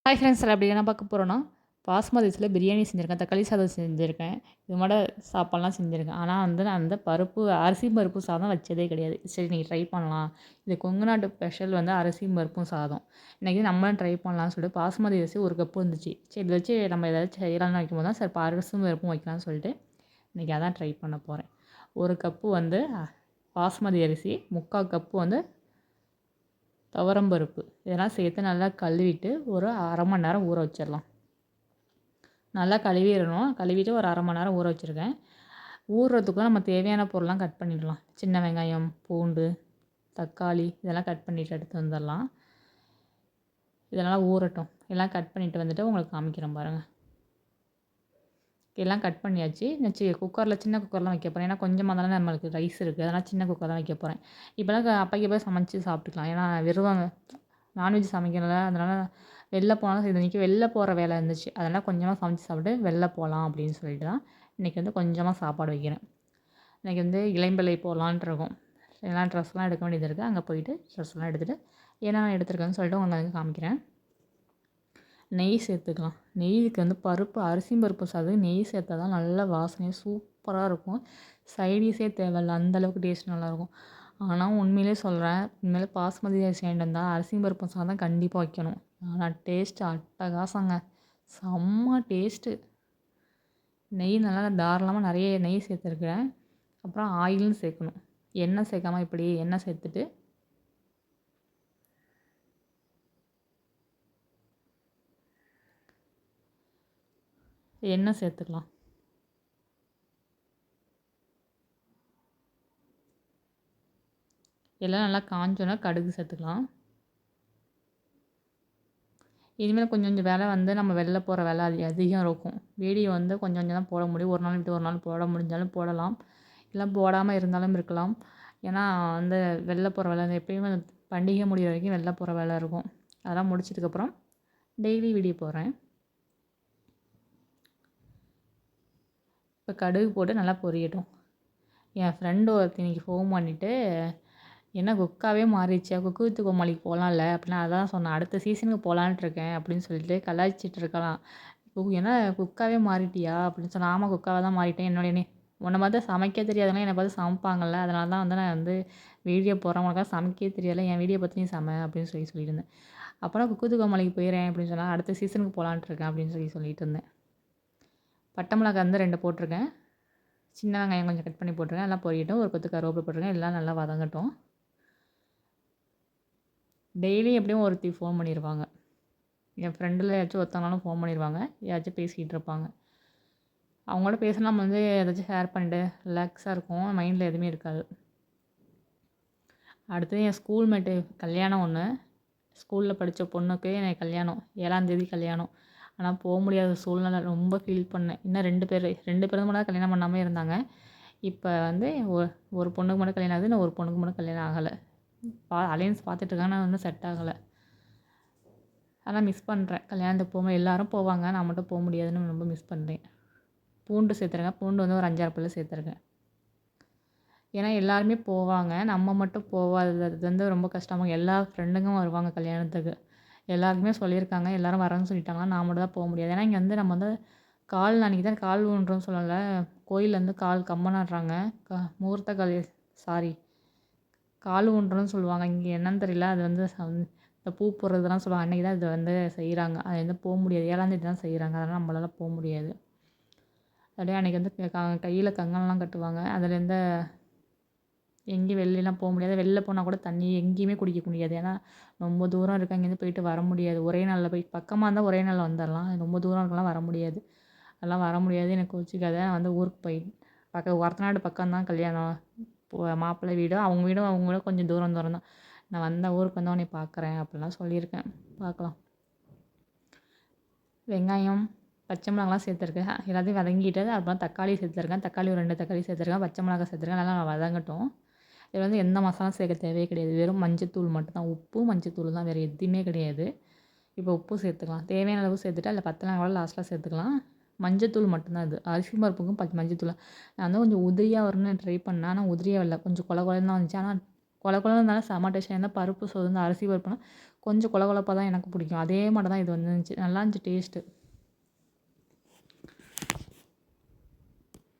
Hi friends அப்படி என்ன பார்க்க போகிறோன்னா பாஸ்மதி ரைஸில் பிரியாணி செஞ்சுருக்கேன், தக்காளி சாதம் செஞ்சுருக்கேன், இது மாட சாப்பாடுலாம் செஞ்சுருக்கேன். ஆனால் நான் அந்த அரிசி பருப்பு சாதம் வச்சதே கிடையாது. சரி நீங்கள் ட்ரை பண்ணலாம், இது கொங்கு நாட்டு ஸ்பெஷல் அரிசியும் பருப்பும் சாதம். இன்றைக்கி நம்மளும் ட்ரை பண்ணலாம்னு சொல்லிட்டு பாஸ்மதி அரிசி ஒரு கப்பு இருந்துச்சு. சரி இதை வச்சு நம்ம ஏதாச்சும் செய்யலாம்னு வைக்கும்போது தான் சரி அரிசியும் பருப்பும் வைக்கலாம்னு சொல்லிட்டு இன்றைக்கி அதான் ட்ரை பண்ண போகிறேன். ஒரு கப்பு பாஸ்மதி அரிசி, 3/4 கப்பு துவரம்பருப்பு இதெல்லாம் சேர்த்து நல்லா கழுவிட்டு ஒரு அரை மணி நேரம் ஊற வச்சிடலாம். நல்லா கழுவிடணும். கழுவிட்டு ஒரு அரை மணி நேரம் ஊற வச்சுருக்கேன். ஊறுறதுக்குள்ள நம்ம தேவையான பொருள்லாம் கட் பண்ணிடலாம். சின்ன வெங்காயம், பூண்டு, தக்காளி இதெல்லாம் கட் பண்ணிவிட்டு எடுத்து வந்துடலாம். இதெல்லாம் ஊறட்டும். எல்லாம் கட் பண்ணிவிட்டு வந்துட்டு உங்களுக்கு காமிக்கிறேன் பாருங்கள். எல்லாம் கட் பண்ணியாச்சு. குக்கரில் சின்ன குக்கர்லாம் வைக்க போகிறேன். ஏன்னா கொஞ்சமாக தானே நம்மளுக்கு ரைஸ் இருக்குது. அதனால் சின்ன குக்கர் தான் வைக்க போகிறேன். இப்போலாம் அப்பைக்கு போய் சமைச்சு சாப்பிட்டுக்கலாம். ஏன்னா வெறும் நான்வெஜ் சமைக்கிறனால அதனால் வெளில போனாலும் இன்றைக்கி வெளில போகிற வேலை இருந்துச்சு. அதனால் கொஞ்சமாக சமைச்சு சாப்பிட்டு வெளில போகலாம் அப்படின்னு சொல்லிட்டு தான் இன்றைக்கி கொஞ்சமாக சாப்பாடு வைக்கிறேன். இன்றைக்கி இளம்பிள்ளை போகலான்ட்டு இருக்கோம். எல்லாம் ட்ரெஸ்லாம் எடுக்க வேண்டியது இருக்குது. அங்கே போயிட்டு ட்ரெஸ்லாம் எடுத்துகிட்டு ஏன்னா நான் எடுத்துருக்கேன்னு சொல்லிட்டு உங்களுக்கு காமிக்கிறேன். நெய் சேர்த்துக்கலாம். நெய்க்கு பருப்பு அரிசியும் பருப்பு சாதம் நெய் சேர்த்தா தான் நல்லா வாசனையாக சூப்பராக இருக்கும். சைடிஷே தேவையில்ல, அந்தளவுக்கு டேஸ்ட் நல்லாயிருக்கும். ஆனால் உண்மையிலே சொல்கிறேன், இனிமேல் பாஸ்மதி அரிசி வாங்கிட்டு வந்தால் அரிசியும் பருப்பு சாதம் கண்டிப்பாக வைக்கணும். ஆனால் டேஸ்ட்டு அட்டகாசங்க, செம்ம டேஸ்ட்டு. நெய் நல்லா தாராளமாக நிறைய நெய் சேர்த்துருக்குறேன். அப்புறம் ஆயிலும் சேர்க்கணும். எண்ணெய் சேர்க்காம இப்படி எண்ணெய் சேர்த்துட்டு எண்ணெய் சேர்த்துக்கலாம். எல்லாம் நல்லா காஞ்சோன்னா கடுகு சேர்த்துக்கலாம். இனிமேல் கொஞ்சம் கொஞ்சம் வேலை நம்ம வெளில போகிற வேலை அதிகம் இருக்கும். வீடியோ கொஞ்சம் கொஞ்சம் தான் போட முடியும். ஒரு நாள் விட்டு ஒரு நாள் போட முடிஞ்சாலும் போடலாம். இல்லை போடாமல் இருந்தாலும் இருக்கலாம். ஏன்னா வெளில போகிற வேலை எப்பயுமே பண்டிகை முடிகிற வரைக்கும் வெளில போகிற வேலை இருக்கும். அதெல்லாம் முடிச்சதுக்கப்புறம் டெய்லி வீடியோ போடுறேன். இப்போ கடுகு போட்டு நல்லா பொரியட்டும். என் ஃப்ரெண்டு ஒருத்தி இன்றைக்கி ஃபோன் பண்ணிவிட்டு என்ன குக்காவே மாறிடுச்சா, குக்கு வித் கோமாளிக்கு போகலாம்ல அப்படின்னா அதான் சொன்னேன், அடுத்த சீசனுக்கு போகலான்ட்டு இருக்கேன் அப்படின்னு சொல்லிட்டு கலாய்ச்சிட்டு இருக்கலாம். என்ன குக்காவே மாறிட்டியா அப்படின்னு சொன்னால், ஆமாம் குக்காவாக தான் மாறிட்டேன். என்னுடைய உன்னை மாதிரி சமைக்க தெரியாதவங்க என்னை பார்த்து சமைப்பாங்கள்ல, அதனால தான் நான் வீடியோ போடுறவங்களுக்காக சமைக்கவே தெரியாதுல, என் வீடியோ பார்த்து நீ சமை அப்படின்னு சொல்லியிருந்தேன். அப்புறம் குக்கு வித் கோமாளிக்கு போயிடுறேன் அப்படின்னு சொன்னால் அடுத்த சீசனுக்கு போகலான்ட்டு இருக்கேன் அப்படின்னு சொல்லிட்டு இருந்தேன். பட்டை மிளகாய் 2 போட்டிருக்கேன். சின்ன வெங்காயம் கொஞ்சம் கட் பண்ணி போட்டிருக்கேன். எல்லாம் பொரியட்டும். ஒரு கொத்து கருவேப்பிலை போட்டிருக்கேன். எல்லாம் நல்லா வதங்கட்டும். டெய்லி எப்படியும் ஒருத்தி ஃபோன் பண்ணிடுவாங்க. என் ஃப்ரெண்டில் யாராச்சும் ஒருத்தவங்களும் ஃபோன் பண்ணிடுவாங்க. யாராச்சும் பேசிக்கிட்டு இருப்பாங்க. அவங்களோட பேசினா நம்ம ஏதாச்சும் ஷேர் பண்ணிட்டு ரிலாக்ஸாக இருக்கும். மைண்டில் எதுவுமே இருக்காது. அடுத்தது என் ஸ்கூல் மேட்டு கல்யாணம் ஒன்று. ஸ்கூலில் படித்த பொண்ணுக்கு எனக்கு கல்யாணம். 7ஆந்தேதி கல்யாணம். ஆனால் போக முடியாத சூழ்நிலை. ரொம்ப ஃபீல் பண்ணேன். இன்னும் 2 பேருக்கு மட்டும் கல்யாணம் பண்ணாமல் இருந்தாங்க. இப்போ ஒரு பொண்ணுக்கு மட்டும் கல்யாணம் ஆகுது. இன்னும் ஒரு பொண்ணுக்கு மட்டும் கல்யாணம் ஆகலை. அலையன்ஸ் பார்த்துட்ருக்காங்க. ஆனால் இன்னும் செட் ஆகலை. ஆனால் மிஸ் பண்ணுறேன். கல்யாணத்துக்கு போகும்போது எல்லோரும் போவாங்க, நான் மட்டும் போக முடியாதுன்னு ரொம்ப மிஸ் பண்ணுறேன். பூண்டு சேர்த்துருக்கேன். பூண்டு ஒரு 5-6 பல்லு சேர்த்துருக்கேன். ஏன்னா எல்லாருமே போவாங்க, நம்ம மட்டும் போகாதது ரொம்ப கஷ்டமாக. எல்லா ஃப்ரெண்டுங்களும் வருவாங்க கல்யாணத்துக்கு. எல்லாருக்குமே சொல்லியிருக்காங்க, எல்லோரும் வரேன்னு சொல்லிட்டாங்க. நான் மட்டும் தான் போக முடியாது. ஏன்னா இங்கே நம்ம கால் அன்றைக்கி தான் கால் ஊன்றோம்னு சொல்லலை, கோயிலேருந்து கால் கம்பம் நடுறாங்க. முகூர்த்த கால் கால் ஊன்றோம்னு சொல்லுவாங்க. இங்கே என்னன்னு தெரியல. அது இந்த பூ போடுறதெல்லாம் சொல்லுவாங்க. அன்றைக்கி தான் இது செய்கிறாங்க. அது போக முடியாது. 7ஆந்தேதி தான் செய்கிறாங்க. அதனால் நம்மளால போக முடியாது. அப்படியே அன்றைக்கி கையில் கங்கணம்லாம் கட்டுவாங்க. அதுலேருந்து எங்கேயும் வெளிலலாம் போக முடியாது. வெளில போனால் கூட தண்ணி எங்கேயுமே குடிக்க முடியாது. ஏன்னா ரொம்ப தூரம் இருக்குது. அங்கேருந்து போயிட்டு வர முடியாது. ஒரே நாளில் போய் பக்கமாக இருந்தால் ஒரே நாளில் வந்துடலாம். ரொம்ப தூரம் இருக்கலாம், வர முடியாது. அதெல்லாம் வர முடியாது. எனக்கு கோச்சிக்காத. நான் ஊருக்கு ஒரத்தநாடு பக்கம் தான் கல்யாணம். மாப்பிள்ளை வீடும் அவங்க வீடும் கொஞ்சம் தூரம் தான். நான் ஊருக்கு வந்தால் உன்னை பார்க்குறேன் அப்படிலாம் சொல்லியிருக்கேன். பார்க்கலாம். வெங்காயம், பச்சை மிளகாலாம் சேர்த்துருக்கேன். எல்லாத்தையும் வதங்கிட்டு அப்புறம் தக்காளி சேர்த்துருக்கேன். தக்காளி ஒரு 2 தக்காளி சேர்த்துருக்கேன். பச்சை மிளகாய் சேர்த்துருக்கேன். நல்லா வதங்கட்டும். இதில் எந்த மசாலாவும் சேர்க்க தேவையே கிடையாது. வெறும் மஞ்சத்தூள் மட்டும் தான். உப்பு, மஞ்சத்தூள் தான், வேறு எதுவுமே கிடையாது. இப்போ உப்பு சேர்த்துக்கலாம். தேவையான அளவு சேர்த்துட்டு அதில் பத்தலைனா கூட லாஸ்ட்டில் சேர்த்துக்கலாம். மஞ்சத்தூள் மட்டும்தான் இது. அரிசி பருப்புக்கும் மஞ்சத்தூள். நான் கொஞ்சம் உதிரியாக வரும்னு ட்ரை பண்ணேன். ஆனால் உதிரியாக வரல. கொஞ்சம் கொல கொலன்னு தான் வந்துச்சு. ஆனால் கொல கொலன்னு இருந்தாலும் செம டேஸ்ட்டாக இருந்தால் பருப்பு அரிசி பருப்புனா கொஞ்சம் கொல கொலப்பாக தான் எனக்கு பிடிக்கும். அதே மாரி தான் இது வந்துருந்துச்சு. நல்லா இருந்துச்சு டேஸ்ட்டு.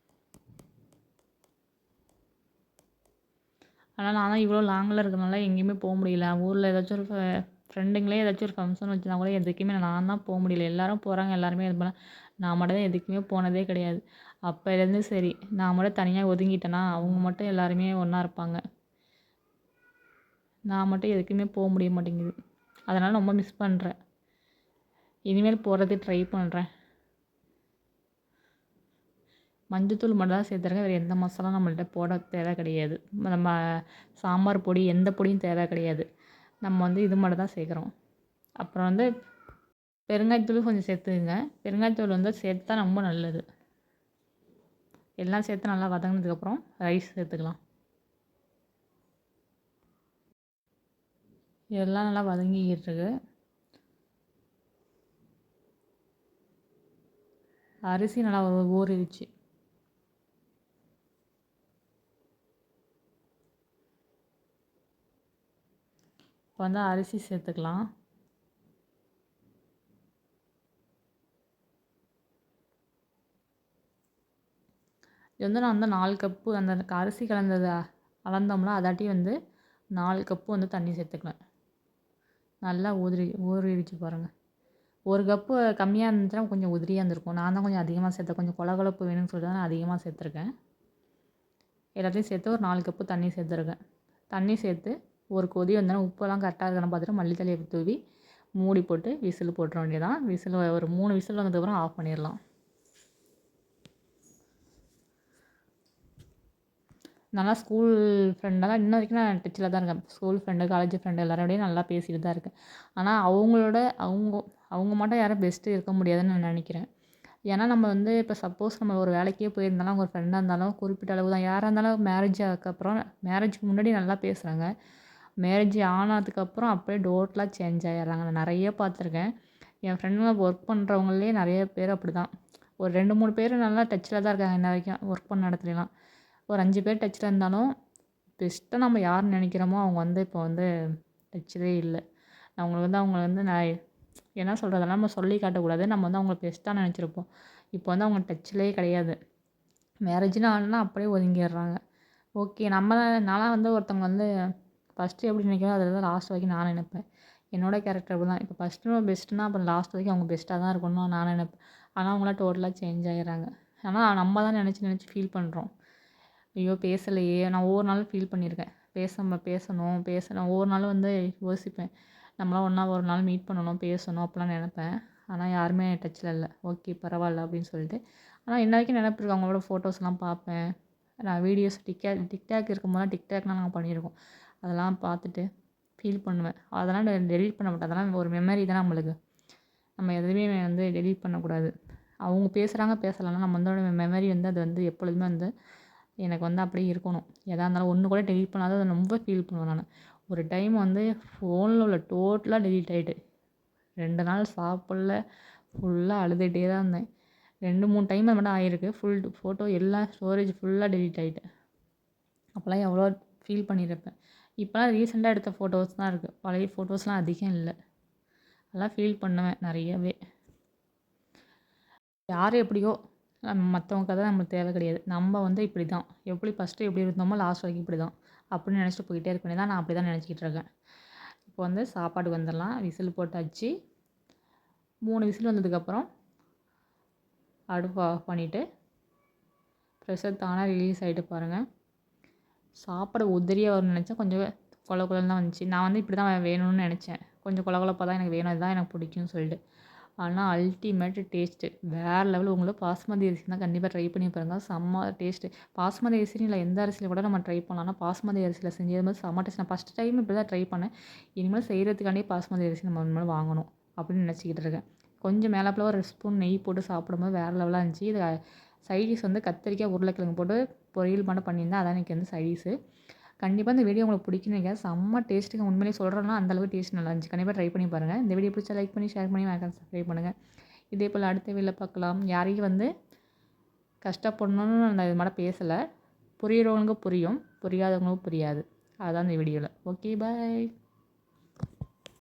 ஆனால் நான் தான் இவ்வளோ லாங்கில் இருக்கிறனால எங்கேயுமே போ முடியல. ஊரில் ஏதாச்சும் ஒரு ஃப்ரெண்டுங்களே ஏதாச்சும் ஒரு ஃபங்க்ஷன் வச்சுருந்தா கூட எதுக்குமே நான் தான் போ முடியல. எல்லாரும் போகிறாங்க, எல்லாருமே இது பண்ண நான் மட்டும் தான் எதுக்குமே போனதே கிடையாது. அப்போலேருந்து சரி, நான் மட்டும் தனியாக ஒதுங்கிட்டேனா, அவங்க மட்டும் எல்லாருமே ஒன்றா இருப்பாங்க. நான் மட்டும் எதுக்குமே போ முடிய மாட்டேங்குது. அதனால் ரொம்ப மிஸ் பண்ணுறேன். இனிமேல் போகிறதுக்கு ட்ரை பண்ணுறேன். மஞ்சத்தூள் மட்டும் தான் சேர்த்துருக்கேன். வேறு எந்த மசாலாவும் நம்மள்ட்ட போட தேவை கிடையாது. நம்ம சாம்பார் பொடி எந்த பொடியும் தேவை கிடையாது. நம்ம வந்து இது மட்டும் தான் சேர்க்குறோம். அப்புறம் வந்து பெருங்காயத்தூள் கொஞ்சம் சேர்த்துக்குங்க. பெருங்காயத்தூள் வந்து சேர்த்தா ரொம்ப நல்லது. எல்லாம் சேர்த்து நல்லா வதங்கினதுக்கப்புறம் ரைஸ் சேர்த்துக்கலாம். இதெல்லாம் நல்லா வதங்கிக்கிட்டு இருக்கு. அரிசி நல்லா ஊறிடுச்சு. இப்போ வந்து அரிசி சேர்த்துக்கலாம். இது வந்து நான் வந்து 4 கப்பு அந்த அரிசி கலந்தது அளந்தோம்னா அதாட்டி வந்து 4 கப்பு வந்து தண்ணி சேர்த்துக்கலாம். நல்லா ஊறிடுச்சு பாருங்கள். 1 கப்பு கம்மியாக இருந்துச்சுன்னா கொஞ்சம் உதிரியாக இருந்திருக்கும். நான் தான் கொஞ்சம் அதிகமாக சேர்த்தேன். கொஞ்சம் கொலகொலப்பு வேணும்னு சொல்லிட்டு தான் நான் அதிகமாக சேர்த்துருக்கேன். எல்லாத்தையும் சேர்த்து ஒரு 4 கப்பு தண்ணி சேர்த்துருக்கேன். தண்ணி சேர்த்து ஒரு கொதி வந்தோடனே உப்பெல்லாம் கரெக்டாக இருக்கான்னு பார்த்துட்டு மல்லித்தழையை தூவி மூடி போட்டு விசில் போட்டுற வேண்டியதான். விசில் ஒரு 3 விசில் வந்ததுக்கப்புறம் ஆஃப் பண்ணிடலாம். நல்லா ஸ்கூல் ஃப்ரெண்டெல்லாம் இன்ன வரைக்கும் நான் டச்சில் தான் இருக்கேன். ஸ்கூல் ஃப்ரெண்டு, காலேஜ் ஃப்ரெண்டு எல்லாரோடையும் நல்லா பேசிட்டு தான் இருக்கேன். ஆனால் அவங்க மட்டும் யாரும் பெஸ்ட்டு இருக்க முடியாதுன்னு நான் நினைக்கிறேன். ஏன்னா நம்ம வந்து இப்போ சப்போஸ் நம்ம ஒரு வேலைக்கே போயிருந்தாலும் அவங்க ஒரு ஃப்ரெண்டாக இருந்தாலும் குறிப்பிட்ட அளவு தான். யாராக இருந்தாலும் மேரேஜ் ஆனதுக்கப்புறம் மேரேஜுக்கு முன்னாடி நல்லா பேசுகிறாங்க. மேரேஜ் ஆனதுக்கப்புறம் அப்படியே டோட்டலாக சேஞ்ச் ஆகிடுறாங்க. நான் நிறைய பார்த்துருக்கேன். என் ஃப்ரெண்டுங்க ஒர்க் பண்ணுறவங்களே நிறைய பேர் அப்படி தான். ஒரு 2, 3 பேர் நல்லா டச்சில் தான் இருக்காங்க இன்ன வரைக்கும் ஒர்க் பண்ண இடத்துலலாம். ஒரு 5 பேர் டச்சில் இருந்தாலும் பெஸ்ட்டாக நம்ம யார் நினைக்கிறோமோ அவங்க வந்து இப்போ வந்து டச்சிலே இல்லை. அவங்கள வந்து நான் என்ன சொல்கிறது, அதெல்லாம் நம்ம சொல்லி காட்டக்கூடாது. நம்ம வந்து அவங்கள பெஸ்ட்டாக நினச்சிருப்போம். இப்போ வந்து அவங்க டச்சிலே கிடையாது. மேரேஜ்னு ஆனா அப்படியே ஒதுங்கிடுறாங்க. ஓகே, நான்லாம் வந்து ஒருத்தவங்க வந்து ஃபஸ்ட்டு எப்படி நினைக்கிறோம் அதில் தான் லாஸ்ட் வரைக்கும் நான் நினைப்பேன். என்னோட கேரக்டர் அப்படி தான். இப்போ ஃபஸ்ட்டு பெஸ்ட்டுனா அப்புறம் லாஸ்ட் வரைக்கும் அவங்க பெஸ்ட்டாக தான் இருக்கணும்னு நான் நினைப்பேன். ஆனால் அவங்களாம் டோட்டலாக சேஞ்ச் ஆகிடுறாங்க. ஆனால் நம்ம தான் நினச்சி ஃபீல் பண்ணுறோம். ஐயோ பேசலையே! நான் ஒவ்வொரு நாளும் ஃபீல் பண்ணியிருக்கேன். பேசணும். ஒவ்வொரு நாளும் வந்து யோசிப்பேன். நம்மளாம் ஒன்றா ஒரு நாள் மீட் பண்ணணும், பேசணும் அப்படிலாம் நினப்பேன். ஆனால் யாருமே டச்சில் இல்லை. ஓகே பரவாயில்ல அப்படின்னு சொல்லிட்டு. ஆனால் இன்ன வரைக்கும் நினப்பு இருக்கு. அவங்களோட ஃபோட்டோஸ்லாம் பார்ப்பேன். நான் வீடியோஸ் டிக்டாக் இருக்கும்போதெல்லாம் டிக்டாக்லாம் நாங்கள் பண்ணியிருக்கோம். அதெல்லாம் பார்த்துட்டு ஃபீல் பண்ணுவேன். அதெல்லாம் டெலீட் பண்ண மாட்டேன். அதெல்லாம் ஒரு மெமரி தானே நம்மளுக்கு. நம்ம எதுவுமே வந்து டெலீட் பண்ணக்கூடாது. அவங்க பேசுகிறாங்க பேசலைன்னா நம்மளோட மெமரி வந்து அது வந்து எப்பொழுதுமே வந்து எனக்கு வந்து அப்படியே இருக்கணும். எதா இருந்தாலும் ஒன்று கூட டெலீட் பண்ணாத ரொம்ப ஃபீல் பண்ணுவேன் நான். ஒரு டைம் வந்து ஃபோனில் உள்ள டோட்டலாக டெலீட் ஆகிட்டு 2 நாள் சாப்பிடல, ஃபுல்லாக அழுதுகிட்டே தான் இருந்தேன். 2, 3 டைம் அது மட்டும் ஆகிருக்கு. ஃபுல் ஃபோட்டோ எல்லாம் ஸ்டோரேஜ் ஃபுல்லாக டெலீட் ஆகிட்டு. அப்போல்லாம் எவ்வளோ ஃபீல் பண்ணியிருப்பேன். இப்போலாம் ரீசெண்டாக எடுத்த ஃபோட்டோஸ் தான் இருக்குது. பழைய ஃபோட்டோஸ்லாம் அதிகம் இல்லை. அதெல்லாம் ஃபீல் பண்ணுவேன் நிறையவே. யார் எப்படியோ மற்றவங்க கதை நம்மளுக்கு தேவை கிடையாது. நம்ம வந்து இப்படி தான். ஃபஸ்ட்டு எப்படி இருந்தோமோ லாஸ்ட் வரைக்கும் இப்படி தான் அப்படின்னு நினச்சிட்டு போயிட்டே இருக்க வேண்டியது தான். நான் அப்படி தான் நினச்சிக்கிட்டு இருக்கேன். இப்போ வந்து சாப்பாடுக்கு வந்துடலாம். விசில் போட்டாச்சு. 3 விசில் வந்ததுக்கப்புறம் அடுப்பு ஆஃப் பண்ணிவிட்டு ப்ரெஷர் தானாக ரிலீஸ் ஆகிட்டு பாருங்கள். சாப்பாடு உதிரியாக வரும்னு நினச்சேன். கொஞ்சம் கொல கொலன்னு தான் வந்துச்சு. நான் வந்து இப்படி தான் வேணும்னு நினச்சேன். கொஞ்சம் கொல கொலப்பாக தான் எனக்கு வேணும். இதுதான் எனக்கு பிடிக்கும்னு சொல்லிட்டு. ஆனால் அல்டிமேட் டேஸ்ட்டு வேறு லெவல். உங்களுக்கு பாஸ்மதி அரிசி தான் கண்டிப்பாக ட்ரை பண்ணி பாருங்கள். செம்ம டேஸ்ட்டு. பாஸ்மதி அரிசின்னு இல்லை, எந்த அரிசியில் கூட நம்ம ட்ரை பண்ணலாம். ஆனால் பாஸ்மதி அரிசியில் செஞ்சது செம்ம டேஸ்ட். நான் ஃபஸ்ட் டைம் இப்படி தான் ட்ரை பண்ணேன். இனிமேல் செய்கிறதுக்காண்டியே பாஸ்மதி அரிசி நம்ம இனிமேல் வாங்கணும் அப்படின்னு நினச்சிக்கிட்டு இருக்கேன். கொஞ்சம் மேலாப்பில் ஒரு ஸ்பூன் நெய் போட்டு சாப்பிடும்போது வேறு லெவலாக இருந்துச்சு. இது சைடிஷ் வந்து கத்திரிக்காய் உருளைக்கிழங்கு போட்டு பொரியல் மட்டும் பண்ணியிருந்தேன். அதான் எனக்கு வந்து சைடிஷு. கண்டிப்பாக இந்த வீடியோ உங்களுக்கு பிடிக்கும்னு நினைக்கிறேன். செம்ம டேஸ்ட்டுங்க. உண்மையிலேயே சொல்கிறேன்னா அந்தளவுக்கு டேஸ்ட் நல்லா இருந்துச்சு. கண்டிப்பாக ட்ரை பண்ணி பாருங்கள். இந்த வீடியோ பிடிச்சா லைக் பண்ணி ஷேர் பண்ணி மறக்காம சப்ஸ்கிரைப் பண்ணுங்கள். இதே போல் அடுத்த வீடியோவில் பார்க்கலாம். யாரையும் வந்து கஷ்டப்படணும்னு நான் இது மாதிரி பேசலை. புரியிறவங்களுக்கு புரியும், புரியாதவங்களுக்கு புரியாது. அதுதான் இந்த வீடியோவில். Okay bye.